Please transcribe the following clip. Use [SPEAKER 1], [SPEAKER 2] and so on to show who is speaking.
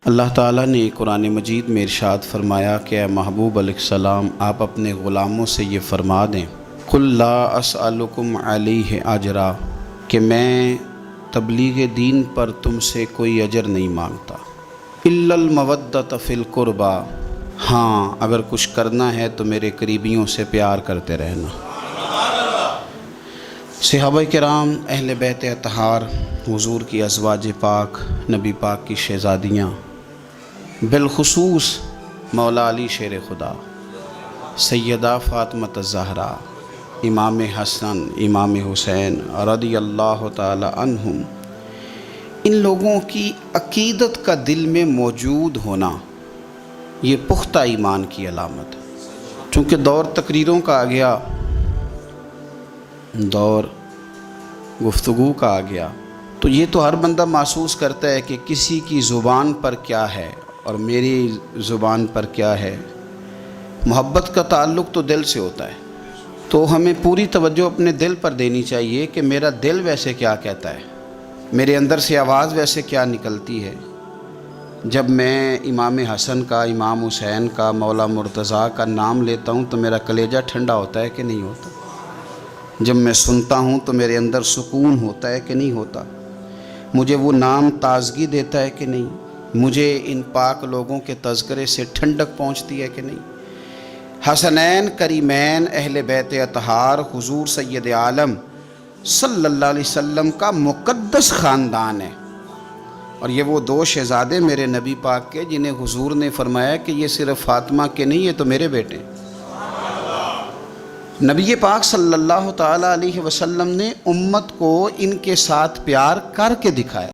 [SPEAKER 1] اللہ تعالیٰ نے قرآن مجید میں ارشاد فرمایا کہ اے محبوب علیہ السلام آپ اپنے غلاموں سے یہ فرما دیں قل لا اسألکم علیہ اجرا کہ میں تبلیغ دین پر تم سے کوئی اجر نہیں مانگتا الا المودۃ فی القربی، ہاں اگر کچھ کرنا ہے تو میرے قریبیوں سے پیار کرتے رہنا۔ صحابہ کرام، اہل بیت اطہار، حضور کی ازواج پاک، نبی پاک کی شہزادیاں، بالخصوص مولا علی شیر خدا، سیدہ فاطمہ الزہرا، امام حسن، امام حسین رضی اللہ تعالی عنہم، ان لوگوں کی عقیدت کا دل میں موجود ہونا یہ پختہ ایمان کی علامت ہے۔ چونکہ دور تقریروں کا آ گیا، دور گفتگو کا آ گیا، تو یہ تو ہر بندہ محسوس کرتا ہے کہ کسی کی زبان پر کیا ہے اور میری زبان پر کیا ہے۔ محبت کا تعلق تو دل سے ہوتا ہے، تو ہمیں پوری توجہ اپنے دل پر دینی چاہیے کہ میرا دل ویسے کیا کہتا ہے، میرے اندر سے آواز ویسے کیا نکلتی ہے۔ جب میں امام حسن کا، امام حسین کا، مولا مرتضیٰ کا نام لیتا ہوں تو میرا کلیجہ ٹھنڈا ہوتا ہے کہ نہیں ہوتا؟ جب میں سنتا ہوں تو میرے اندر سکون ہوتا ہے کہ نہیں ہوتا؟ مجھے وہ نام تازگی دیتا ہے کہ نہیں؟ مجھے ان پاک لوگوں کے تذکرے سے ٹھنڈک پہنچتی ہے کہ نہیں؟ حسنین کریمین، اہل بیت اطہار، حضور سید عالم صلی اللہ علیہ وسلم کا مقدس خاندان ہے، اور یہ وہ دو شہزادے میرے نبی پاک کے جنہیں حضور نے فرمایا کہ یہ صرف فاطمہ کے نہیں، یہ تو میرے بیٹے ہیں۔ نبی پاک صلی اللہ تعالیٰ علیہ وسلم نے امت کو ان کے ساتھ پیار کر کے دکھایا۔